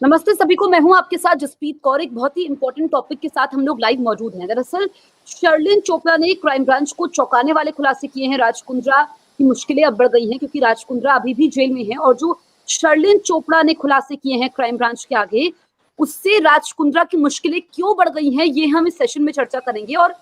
नमस्ते सभी को, मैं हूं आपके साथ जसप्रीत कौर। एक बहुत ही इंपॉर्टेंट टॉपिक के साथ हम लोग लाइव मौजूद हैं। दरअसल शर्लिन चोपड़ा ने क्राइम ब्रांच को चौंकाने वाले खुलासे किए हैं। राज कुंद्रा की मुश्किलें अब बढ़ गई हैं क्योंकि राज कुंद्रा अभी भी जेल में है और जो शर्लिन चोपड़ा ने खुलासे किए हैं क्राइम ब्रांच के आगे, उससे राज कुंद्रा की मुश्किलें क्यों बढ़ गई हैं, ये हम इस सेशन में चर्चा करेंगे। और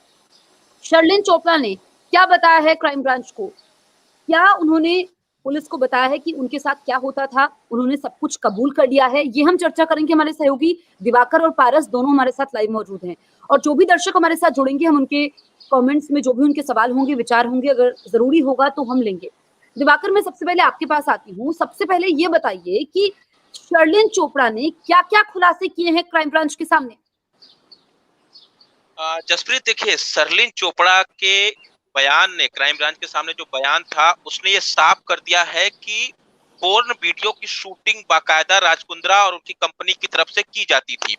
शर्लिन चोपड़ा ने क्या बताया है क्राइम ब्रांच को, क्या उन्होंने पुलिस को बताया है कि उनके साथ क्या होता था, उन्होंने सब कुछ कबूल कर लिया है, ये हम चर्चा करेंगे। हमारे सहयोगी दिवाकर और पारस दोनों हमारे साथ लाइव मौजूद हैं और जो भी दर्शक हमारे साथ जुड़ेंगे, हम उनके कमेंट्स में जो भी उनके सवाल होंगे, विचार होंगे, अगर जरूरी होगा तो हम लेंगे। दिवाकर, मैं सबसे पहले आपके पास आती हूँ। सबसे पहले ये बताइए कि शर्लिन चोपड़ा ने क्या क्या खुलासे किए हैं क्राइम ब्रांच के सामने। जसप्रीत, देखिए, शर्लिन चोपड़ा के बयान ने, क्राइम ब्रांच के सामने जो बयान था, उसने ये साफ कर दिया है कि पोर्न वीडियो की शूटिंग बाकायदा राज कुंद्रा और उनकी कंपनी की तरफ से की जाती थी।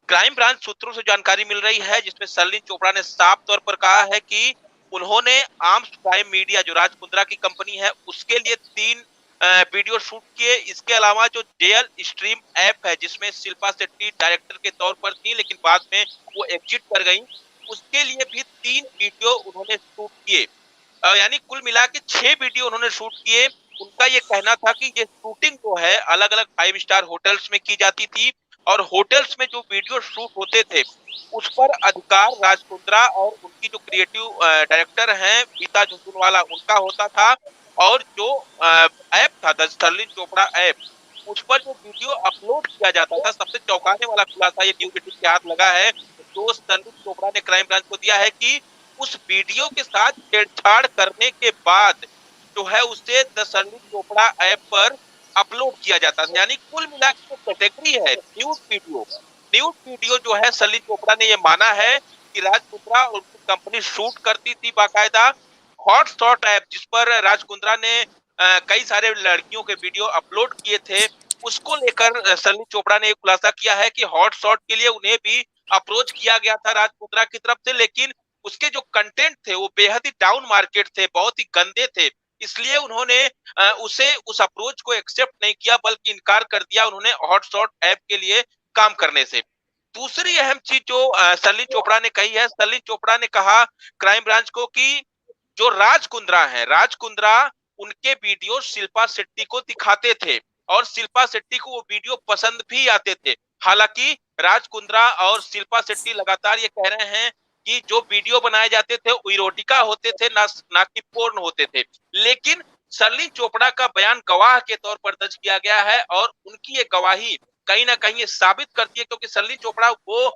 क्राइम ब्रांच सूत्रों से जानकारी मिल रही है जिसमें शर्लिन चोपड़ा ने साफ तौर पर कहा है कि उन्होंने आर्म्स प्राइम मीडिया, जो राज कुंद्रा की कंपनी है, उसके लिए 3 वीडियो शूट किए। इसके अलावा जो जेएल स्ट्रीम ऐप है, जिसमें शिल्पा शेट्टी डायरेक्टर के तौर पर थी लेकिन बाद में वो एग्जिट कर गई, उसके लिए भी 3 वीडियो उन्होंने शूट किए। यानी कुल मिला के 6 वीडियो उन्होंने शूट किए। उनका ये कहना था कि ये शूटिंग जो है अलग अलग 5 स्टार होटल्स में की जाती थी और होटल्स में जो वीडियो शूट होते थे उस पर अधिकार राज कुंद्रा और उनकी जो क्रिएटिव डायरेक्टर हैं गीता झुनझुनवाला, उनका होता था। और जो ऐप था द शर्लिन चोपड़ा ऐप, उस पर जो वीडियो अपलोड किया जाता था, सबसे चौंकाने वाला खुलासा ये न्यूज़ 18 के हाथ लगा है जो शर्लिन चोपड़ा ने क्राइम ब्रांच को दिया है कि उस वीडियो के साथ छेड़छाड़ करने के बाद जो है उसे द शर्लिन चोपड़ा ऐप पर अपलोड किया जाता था। यानी कुल मिला के कैटेगरी है न्यूड वीडियो जो है, शर्लिन चोपड़ा ने ये माना है कि राज कुंद्रा और उनकी कंपनी शूट करती थी बाकायदा। हॉट शॉट ऐप, जिस पर राज कुंद्रा ने कई सारे लड़कियों के वीडियो अपलोड किए थे, उसको लेकर शर्लिन चोपड़ा ने खुलासा किया है कि हॉट शॉट के लिए उन्हें भी अप्रोच किया गया था राज कुंद्रा की तरफ से, लेकिन उसके जो कंटेंट थे वो बेहद ही डाउन मार्केट थे, बहुत ही गंदे थे, इसलिए उन्होंने उस अप्रोच को एक्सेप्ट नहीं किया बल्कि इनकार कर दिया उन्होंने हॉट शॉट ऐप के लिए काम करने से। दूसरी अहम चीज जो शर्लिन चोपड़ा ने कही है, शर्लिन चोपड़ा ने कहा क्राइम ब्रांच को कि जो राज कुंद्रा है, राज कुंद्रा उनके वीडियो शिल्पा शेट्टी को दिखाते थे और शिल्पा शेट्टी को वो वीडियो पसंद भी आते थे। हालांकि राज कुंद्रा और शिल्पा शेट्टी लगातार ये कह रहे हैं कि जो वीडियो बनाए जाते थे वो इरोटिका होते थे, ना कि पोर्न होते थे। लेकिन शर्लिन चोपड़ा का बयान गवाह के तौर पर दर्ज किया गया है और उनकी ये गवाही कहीं ना कहीं ये साबित करती है, क्योंकि शर्लिन चोपड़ा वो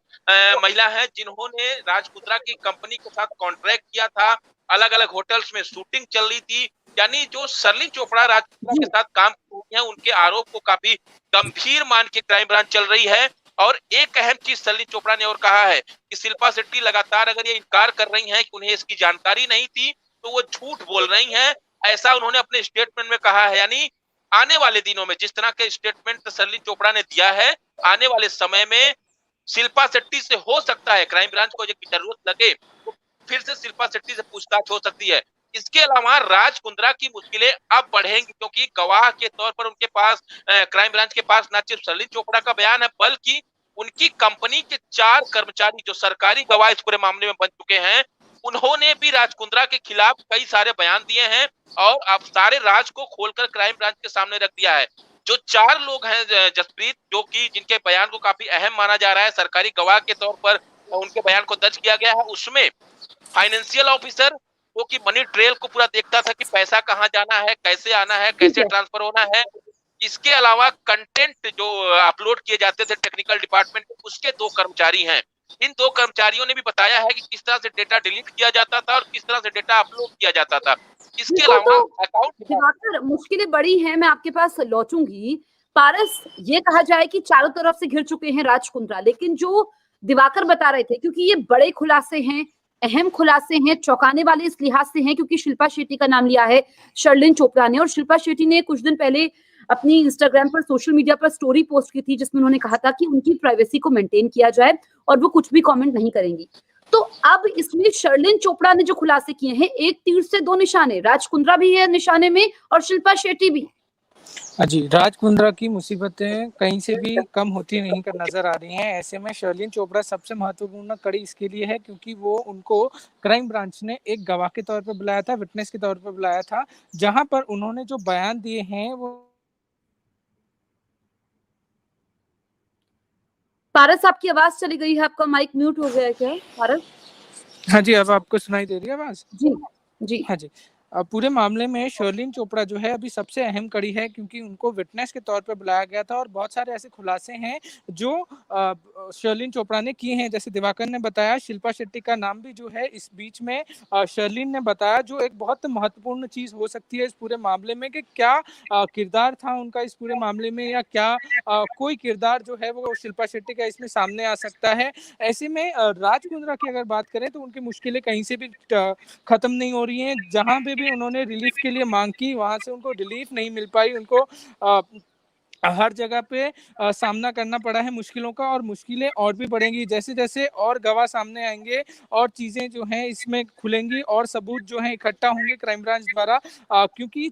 महिला है जिन्होंने राज कुंद्रा की कंपनी के साथ कॉन्ट्रैक्ट किया था, अलग अलग होटल्स में शूटिंग चल रही थी। यानी जो शर्लिन चोपड़ा राज कुंद्रा के साथ काम कर रही है, उनके आरोप को काफी गंभीर मान के क्राइम ब्रांच चल रही है। और एक अहम चीज शर्लिन चोपड़ा ने और कहा है कि शिल्पा शेट्टी लगातार अगर ये इनकार कर रही हैं कि उन्हें इसकी जानकारी नहीं थी तो वो झूठ बोल रही हैं, ऐसा उन्होंने अपने स्टेटमेंट में कहा है। यानी आने वाले दिनों में जिस तरह के स्टेटमेंट शर्लिन चोपड़ा ने दिया है, आने वाले समय में शिल्पा शेट्टी से हो सकता है, क्राइम ब्रांच को जरूरत लगे तो फिर से शिल्पा शेट्टी से पूछताछ हो सकती है। इसके अलावा राज कुंद्रा की मुश्किलें अब बढ़ेंगी क्योंकि गवाह के तौर पर उनके पास, क्राइम ब्रांच के पास, न सिर्फ शर्लिन चोपड़ा का बयान है बल्कि उनकी कंपनी के 4 कर्मचारी जो सरकारी गवाह इस पूरे मामले में बन चुके हैं, उन्होंने भी राज कुंद्रा के खिलाफ कई सारे बयान दिए हैं और अब सारे राज को खोलकर क्राइम ब्रांच के सामने रख दिया है। जो 4 लोग हैं जसप्रीत, जो कि जिनके बयान को काफी अहम माना जा रहा है, सरकारी गवाह के तौर पर उनके बयान को दर्ज किया गया है, उसमें फाइनेंशियल ऑफिसर जो कि मनी ट्रेल को पूरा देखता था कि पैसा कहाँ जाना है, कैसे आना है, कैसे ट्रांसफर होना है। इसके अलावा कंटेंट जो अपलोड किए जाते थे टेक्निकल डिपार्टमेंट, उसके 2 कर्मचारी हैं। इन 2 कर्मचारियों ने भी बताया है कि किस तरह से डेटा डिलीट किया जाता था और किस तरह से डेटा अपलोड किया जाता था। इसके अलावा अकाउंट मुश्किलें बड़ी हैं, मैं आपके पास लौटूंगी। पारस, ये कहा जाए कि चारों तरफ से घिर चुके हैं राज कुंद्रा, लेकिन जो दिवाकर बता रहे थे, क्योंकि ये बड़े खुलासे हैं, अहम खुलासे हैं, चौंकाने वाले इस लिहाज से हैं क्योंकि शिल्पा शेट्टी का नाम लिया है शर्लिन चोपड़ा ने। और शिल्पा शेट्टी ने कुछ दिन पहले अपनी इंस्टाग्राम पर, सोशल मीडिया पर स्टोरी पोस्ट की थी जिसमें उन्होंने कहा था कि उनकी प्राइवेसी को मेंटेन किया जाए और वो कुछ भी कमेंट नहीं करेंगी। तो अब इसमें शर्लिन चोपड़ा ने जो खुलासे किए हैं, एक तीर से 2 निशाने, राज कुंद्रा भी है निशाने में और शिल्पा शेट्टी भी। जी, राज कुंद्रा की मुसीबतें कहीं से भी कम होती नहीं कर नज़र आ रही हैं। ऐसे में शर्लिन चोपड़ा सबसे महत्वपूर्ण कड़ी इसके लिए है क्योंकि वो उनको क्राइम ब्रांच ने एक गवाह के तौर पे बुलाया था, विटनेस के तौर पे बुलाया था, जहाँ पर उन्होंने जो बयान दिए हैं वो पारस, आपकी आवाज़ चली गई है, आपका माइक म्यूट हो गया है क्या पारस? हाँ जी, अब आपको सुनाई दे रही है आवाज़? जी, जी। हाँ जी। पूरे मामले में शर्लिन चोपड़ा जो है अभी सबसे अहम कड़ी है क्योंकि उनको विटनेस के तौर पे बुलाया गया था और बहुत सारे ऐसे खुलासे हैं जो शर्लिन चोपड़ा ने किए हैं। जैसे दिवाकर ने बताया, शिल्पा शेट्टी का नाम भी जो है इस बीच में शर्लिन ने बताया, जो एक बहुत महत्वपूर्ण चीज़ हो सकती है इस पूरे मामले में कि क्या किरदार था उनका इस पूरे मामले में, या क्या कोई किरदार जो है वो शिल्पा शेट्टी का इसमें सामने आ सकता है। ऐसे में राज कुंद्रा की अगर बात करें तो उनकी मुश्किलें कहीं से भी खत्म नहीं हो रही हैं। जहाँ पे भी उन्होंने रिलीफ के लिए मांग की, वहाँ से उनको रिलीफ नहीं मिल पाई। उनको हर जगह पे सामना करना पड़ा है मुश्किलों का, और मुश्किलें और भी बढ़ेंगी जैसे-जैसे और गवाह सामने आएँगे और चीज़ें जो हैं इसमें खुलेंगी और सबूत जो हैं इकट्ठा होंगे क्राइम ब्रांच द्वारा। क्योंकि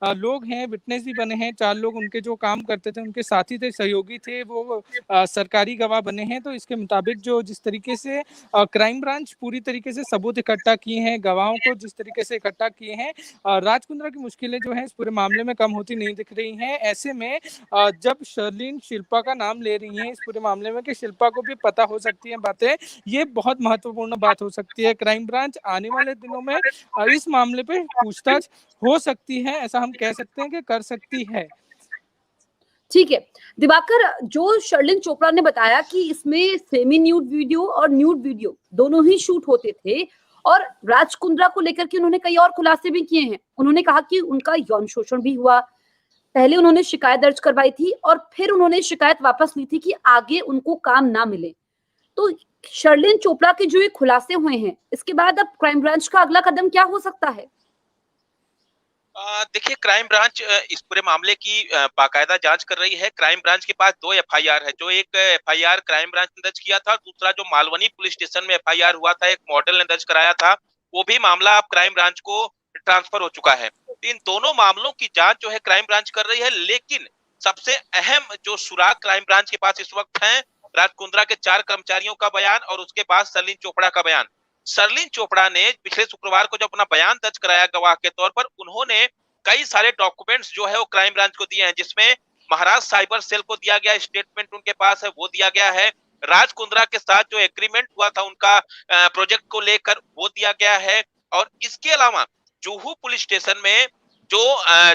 लोग हैं, विटनेस भी बने हैं, 4 लोग उनके जो काम करते थे, उनके साथी थे, सहयोगी थे, वो सरकारी गवाह बने हैं। तो इसके मुताबिक जो जिस तरीके से क्राइम ब्रांच पूरी तरीके से सबूत इकट्ठा किए हैं, गवाहों को जिस तरीके से इकट्ठा किए हैं, राज कुंद्रा की मुश्किलें जो हैं इस पूरे मामले में कम होती नहीं दिख रही हैं। ऐसे में जब शर्लिन शिल्पा का नाम ले रही हैं इस पूरे मामले में कि शिल्पा को भी पता हो सकती हैं बातें, ये बहुत महत्वपूर्ण बात हो सकती है। क्राइम ब्रांच आने वाले दिनों में इस मामले पे पूछताछ हो सकती है, ऐसा हम कह सकते हैं कि कर सकती है। ठीक है। दिवाकर, जो शर्लिन चोपड़ा ने बताया कि इसमें सेमी न्यूड वीडियो और न्यूड वीडियो दोनों ही शूट होते थे, और राज कुंद्रा को लेकर के उन्होंने कई और खुलासे भी किए हैं। उन्होंने कहा कि उनका यौन शोषण भी हुआ। पहले उन्होंने शिकायत दर्ज करवाई थी और फिर उन्होंने शिकायत वापस ली थी कि आगे उनको काम ना मिले। तो शर्लिन चोपड़ा के जो ये खुलासे हुए हैं, इसके बाद अब क्राइम ब्रांच का अगला कदम क्या हो सकता है? देखिए, क्राइम ब्रांच इस पूरे मामले की बाकायदा जांच कर रही है। क्राइम ब्रांच के पास 2 एफआईआर है। जो एक एफआईआर क्राइम ब्रांच ने दर्ज किया था, दूसरा जो मालवनी पुलिस स्टेशन में एफआईआर हुआ था, एक मॉडल ने दर्ज कराया था, वो भी मामला अब क्राइम ब्रांच को ट्रांसफर हो चुका है। इन दोनों मामलों की जांच जो है क्राइम ब्रांच कर रही है, लेकिन सबसे अहम जो सुराग क्राइम ब्रांच के पास इस वक्त है, राज कुंद्रा के 4 कर्मचारियों का बयान और उसके बाद शर्लिन चोपड़ा का बयान। शर्लिन चोपड़ा ने पिछले शुक्रवार को जब अपना बयान दर्ज कराया गवाह के तौर पर, उन्होंने कई सारे डॉक्यूमेंट्स जो है वो क्राइम ब्रांच को दिए हैं, जिसमें महाराज साइबर सेल को दिया गया स्टेटमेंट उनके पास है, वो दिया गया है। राज कुंद्रा के साथ जो एग्रीमेंट हुआ था उनका प्रोजेक्ट को लेकर, वो दिया गया है। और इसके अलावा जुहू पुलिस स्टेशन में जो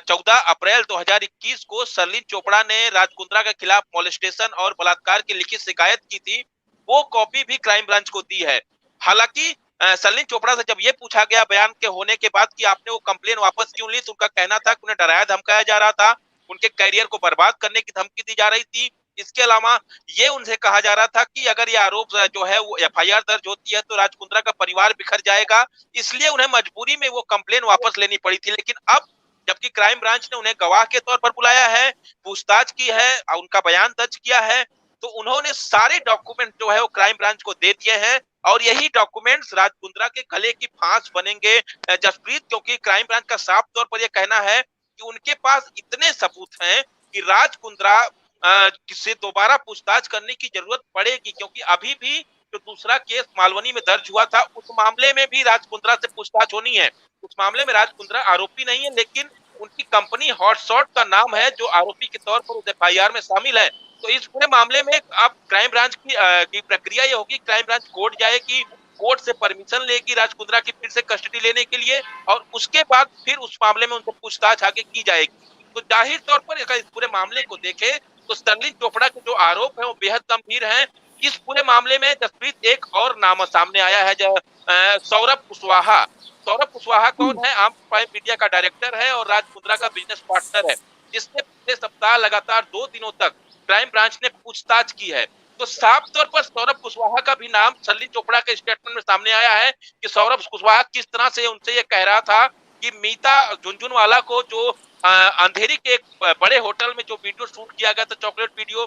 14 अप्रैल 2021 को शर्लिन चोपड़ा ने राज कुंद्रा के खिलाफ मोलेस्टेशन और बलात्कार की लिखित शिकायत की थी, वो कॉपी भी क्राइम ब्रांच को दी है। हालांकि शर्लिन चोपड़ा से जब ये पूछा गया बयान के होने के बाद कि आपने वो कंप्लेन वापस क्यों ली, तो उनका कहना था कि उन्हें डराया धमकाया जा रहा था, उनके करियर को बर्बाद करने की धमकी दी जा रही थी। इसके अलावा ये उनसे कहा जा रहा था कि अगर ये आरोप जो है वो एफआईआर दर्ज होती है तो राज कुंद्रा का परिवार बिखर जाएगा, इसलिए उन्हें मजबूरी में वो कंप्लेन वापस लेनी पड़ी थी। लेकिन अब जबकि क्राइम ब्रांच ने उन्हें गवाह के तौर पर बुलाया है, पूछताछ की है, उनका बयान दर्ज किया है, तो उन्होंने सारे डॉक्यूमेंट जो है वो क्राइम ब्रांच को दे दिए हैं। और यही डॉक्यूमेंट्स राज कुंद्रा के गले की फांस बनेंगे जसप्रीत, क्योंकि क्राइम ब्रांच का साफ तौर पर यह कहना है कि उनके पास इतने सबूत हैं कि राज कुंद्रा से दोबारा पूछताछ करने की जरूरत पड़ेगी, क्योंकि अभी भी जो दूसरा केस मालवनी में दर्ज हुआ था, उस मामले में भी राज कुंद्रा से पूछताछ होनी है। उस मामले में राज कुंद्रा आरोपी नहीं है, लेकिन उनकी कंपनी हॉटशॉट का नाम है जो आरोपी के तौर पर उस एफआईआर में शामिल है। तो इस पूरे मामले में अब क्राइम ब्रांच की प्रक्रिया ये होगी, क्राइम ब्रांच कोर्ट जाएगी, कोर्ट से परमिशन लेगी राज कुंद्रा की फिर से कस्टडी लेने के लिए, और उसके बाद फिर उस मामले में उनसे पूछताछ आगे की जाएगी। तो जाहिर तौर पर अगर इस पूरे मामले को देखें तो शर्लिन चोपड़ा के जो आरोप है वो बेहद गंभीर है। इस पूरे मामले में जसप्रीत एक और नाम सामने आया है, सौरभ कुशवाहा। सौरभ कुशवाहा कौन है? आम मीडिया का डायरेक्टर है और राज कुंद्रा का बिजनेस पार्टनर है, जिसने पिछले सप्ताह लगातार 2 दिनों तक क्राइम ब्रांच ने पूछताछ की है। तो साफ तौर पर सौरभ कुशवाहा का भी नाम शर्लिन चोपड़ा के स्टेटमेंट में सामने आया है कि सौरभ कुशवाहा किस तरह से उनसे ये कह रहा था कि मीता झुनझुनवाला को जो अंधेरी के एक बड़े होटल में जो वीडियो शूट किया गया था, चॉकलेट वीडियो,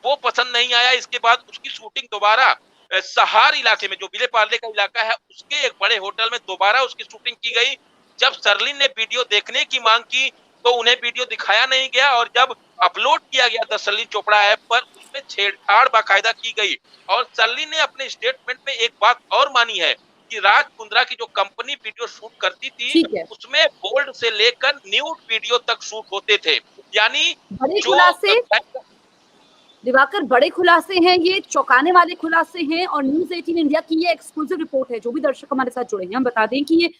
वो पसंद नहीं आया। इसके बाद उसकी शूटिंग दोबारा सहार इलाके में जो विले पार्ले का इलाका है, उसके एक बड़े होटल में दोबारा उसकी शूटिंग की गई। जब शर्लिन ने वीडियो देखने की मांग की तो उन्हें वीडियो दिखाया नहीं गया, और जब अपलोड किया गया था शर्लिन चोपड़ा ऐप पर, उसमें छेड़छाड़ बाकायदा की गई। और शर्लिन ने अपने स्टेटमेंट में एक बात और मानी है कि राज कुंद्रा की जो कंपनी वीडियो शूट करती थी, उसमें बोल्ड से लेकर न्यूड वीडियो तक शूट होते थे। यानी बड़े खुलासे दिवाकर, बड़े खुलासे हैं, ये चौंकाने वाले खुलासे हैं, और न्यूज़ 18 इंडिया की ये एक्सक्लूसिव रिपोर्ट है। जो भी दर्शक हमारे साथ जुड़े हैं, हम बता दें कि ये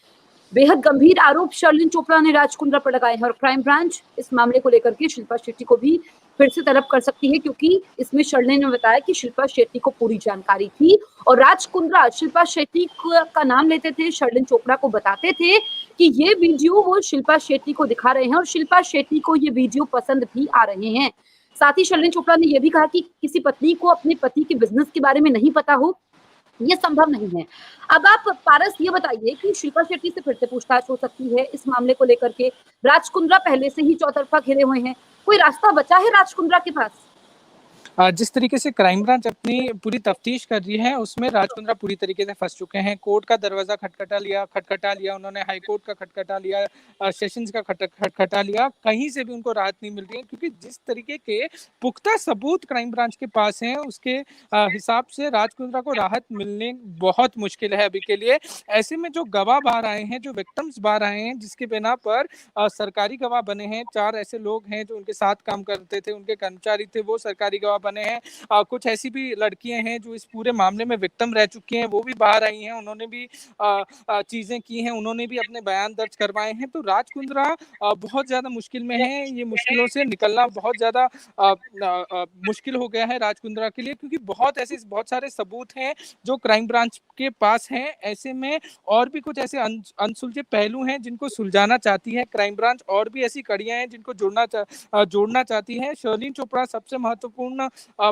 बेहद गंभीर आरोप शर्लिन चोपड़ा ने राज कुंद्रा पर लगाए हैं, और क्राइम ब्रांच इस मामले को लेकर के शिल्पा शेट्टी को भी फिर से तलब कर सकती है, क्योंकि इसमें शर्लिन ने बताया कि शिल्पा शेट्टी को पूरी जानकारी थी, और राज कुंद्रा शिल्पा शेट्टी का नाम लेते थे, शर्लिन चोपड़ा को बताते थे कि ये वीडियो वो शिल्पा शेट्टी को दिखा रहे हैं, और शिल्पा शेट्टी को ये वीडियो पसंद भी आ रहे हैं। साथ ही शर्लिन चोपड़ा ने यह भी कहा कि किसी पत्नी को अपने पति के बिजनेस के बारे में नहीं पता हो, ये संभव नहीं है। अब आप पारस ये बताइए कि शिल्पा शेट्टी से फिर से पूछताछ हो सकती है इस मामले को लेकर के। राज कुंद्रा पहले से ही चौतरफा घिरे हुए हैं, कोई रास्ता बचा है राज कुंद्रा के पास? जिस तरीके से क्राइम ब्रांच अपनी पूरी तफ्तीश कर रही है, उसमें राज कुंद्रा पूरी तरीके से फंस चुके हैं। कोर्ट का दरवाजा खटखटा लिया, उन्होंने हाई कोर्ट का खटखटा लिया, सेशंस का खटखटा लिया, कहीं से भी उनको राहत नहीं मिल रही है, क्योंकि जिस तरीके के पुख्ता सबूत क्राइम ब्रांच के पास हैं, उसके हिसाब से राज कुंद्रा को राहत मिलने बहुत मुश्किल है अभी के लिए। ऐसे में जो गवाह बाहर आए हैं, जो विक्टिम्स बाहर आए हैं, जिसके बिना पर सरकारी गवाह बने हैं, 4 ऐसे लोग हैं जो उनके साथ काम करते थे, उनके कर्मचारी थे, वो सरकारी गवाह बने हैं। कुछ ऐसी भी लड़कियां हैं जो इस पूरे मामले में विक्टिम रह चुकी हैं, वो भी बाहर आई हैं, उन्होंने भी चीजें की हैं, उन्होंने भी अपने बयान दर्ज करवाए हैं। तो राज कुंद्रा बहुत ज्यादा मुश्किल में है, ये मुश्किलों से निकलना बहुत ज्यादा मुश्किल हो गया है राज कुंद्रा के लिए, क्योंकि बहुत सारे सबूत हैं जो क्राइम ब्रांच के पास हैं। ऐसे में और भी कुछ ऐसे अनसुलझे पहलू हैं जिनको सुलझाना चाहती है क्राइम ब्रांच, और भी ऐसी कड़ियां हैं जिनको जोड़ना चाहती है। शर्लिन चोपड़ा सबसे महत्वपूर्ण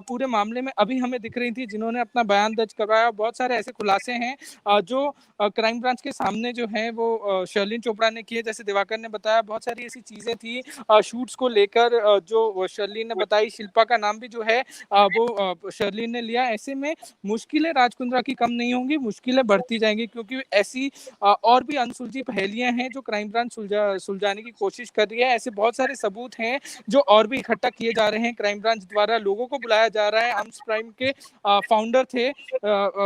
पूरे मामले में अभी हमें दिख रही थी, जिन्होंने अपना बयान दर्ज करवाया। बहुत सारे ऐसे खुलासे हैं जो क्राइम ब्रांच के सामने जो है वो शर्लिन चोपड़ा ने किए। जैसे दिवाकर ने बताया, बहुत सारी ऐसी चीजें थी शूट्स को लेकर जो शर्लिन ने बताई। शिल्पा का नाम भी जो है वो शर्लिन ने लिया। ऐसे में मुश्किलें राज कुंद्रा की कम नहीं होंगी, मुश्किलें बढ़ती जाएंगी, क्योंकि ऐसी और भी अनसुलझी पहेलियां हैं जो क्राइम ब्रांच सुलझाने की कोशिश कर रही है। ऐसे बहुत सारे सबूत हैं जो और भी इकट्ठा किए जा रहे हैं क्राइम ब्रांच द्वारा। लोगों को बुलाया जा रहा है। आर्म्स प्राइम के फाउंडर थे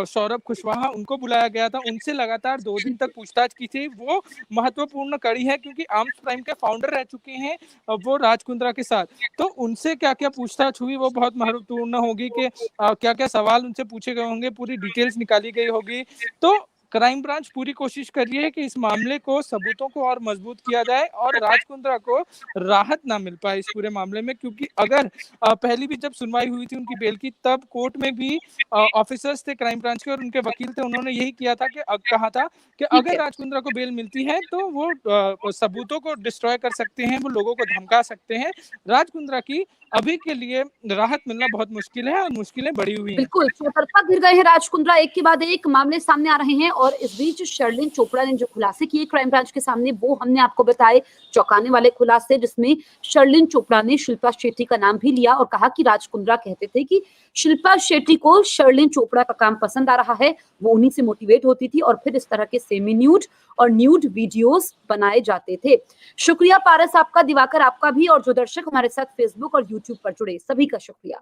सौरभ कुशवाहा, उनको बुलाया गया था, उनसे लगातार 2 दिन तक पूछताछ की थी। वो महत्वपूर्ण कड़ी है, क्योंकि आर्म्स प्राइम के फाउंडर रह चुके हैं वो राज कुंद्रा के साथ। तो उनसे क्या क्या पूछताछ हुई वो बहुत महत्वपूर्ण होगी कि क्या क्या सवाल उनसे पूछे गए होंगे, पूरी डिटेल्स निकाली गई होगी। तो क्राइम ब्रांच पूरी कोशिश कर रही है कि इस मामले को, सबूतों को और मजबूत किया जाए और राज कुंद्रा को राहत ना मिल पाए इस पूरे मामले में। क्योंकि अगर पहली भी जब सुनवाई हुई थी उनकी बेल की, तब कोर्ट में भी ऑफिसर्स थे क्राइम ब्रांच के और उनके वकील थे, उन्होंने यही किया था कि कहा था कि अगर राज कुंद्रा को बेल मिलती है तो वो सबूतों को डिस्ट्रॉय कर सकते हैं, वो लोगों को धमका सकते हैं। राज कुंद्रा की अभी के लिए राहत मिलना बहुत मुश्किल है और मुश्किलें बढ़ी हुई हैं। बिल्कुल, चौतरफा घिर गए हैं राज कुंद्रा, एक के बाद एक मामले सामने आ रहे हैं, और इस बीच शर्लिन चोपड़ा ने जो खुलासे किए क्राइम ब्रांच के सामने, वो हमने आपको बताए, चौंकाने वाले खुलासे, जिसमें शर्लिन चोपड़ा ने शिल्पा शेट्टी का नाम भी लिया और कहा कि राज कुंद्रा कहते थे कि शिल्पा शेट्टी को शर्लिन चोपड़ा का काम पसंद आ रहा है, वो उन्हीं से मोटिवेट होती थी, और फिर इस तरह के सेमी न्यूड और न्यूड वीडियोस बनाए जाते थे। शुक्रिया पारस आपका, दिवाकर आपका भी, और जो दर्शक हमारे साथ फेसबुक और यूट्यूब पर जुड़े सभी का शुक्रिया।